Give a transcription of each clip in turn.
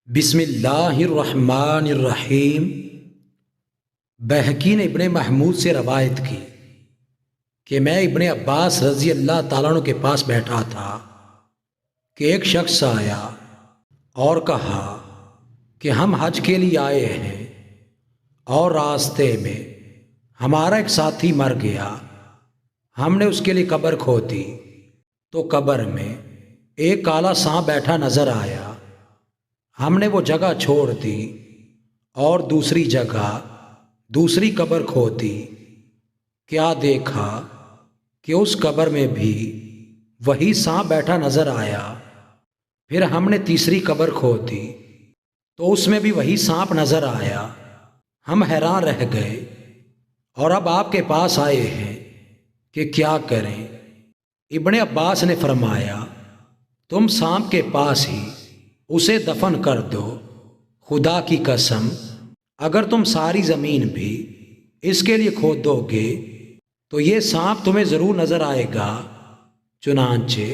بسم اللہ الرحمن الرحیم۔ بہقی نے ابن محمود سے روایت کی کہ میں ابن عباس رضی اللہ تعالیٰ عنہ کے پاس بیٹھا تھا کہ ایک شخص آیا اور کہا کہ ہم حج کے لیے آئے ہیں اور راستے میں ہمارا ایک ساتھی مر گیا۔ ہم نے اس کے لیے قبر کھودی تو قبر میں ایک کالا سانپ بیٹھا نظر آیا۔ ہم نے وہ جگہ چھوڑ دی اور دوسری جگہ دوسری قبر کھودی۔ کیا دیکھا کہ اس قبر میں بھی وہی سانپ بیٹھا نظر آیا۔ پھر ہم نے تیسری قبر کھودی تو اس میں بھی وہی سانپ نظر آیا۔ ہم حیران رہ گئے اور اب آپ کے پاس آئے ہیں کہ کیا کریں۔ ابن عباس نے فرمایا، تم سانپ کے پاس ہی اسے دفن کر دو۔ خدا کی قسم اگر تم ساری زمین بھی اس کے لیے کھود دو گے تو یہ سانپ تمہیں ضرور نظر آئے گا۔ چنانچہ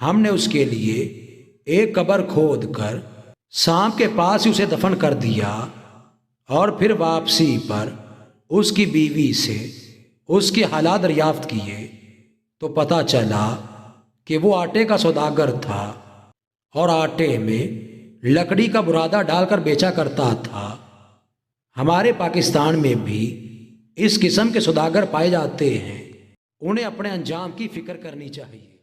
ہم نے اس کے لیے ایک قبر کھود کر سانپ کے پاس ہی اسے دفن کر دیا، اور پھر واپسی پر اس کی بیوی سے اس کے حالات دریافت کیے تو پتہ چلا کہ وہ آٹے کا سوداگر تھا اور آٹے میں لکڑی کا برادہ ڈال کر بیچا کرتا تھا۔ ہمارے پاکستان میں بھی اس قسم کے سوداگر پائے جاتے ہیں، انہیں اپنے انجام کی فکر کرنی چاہیے۔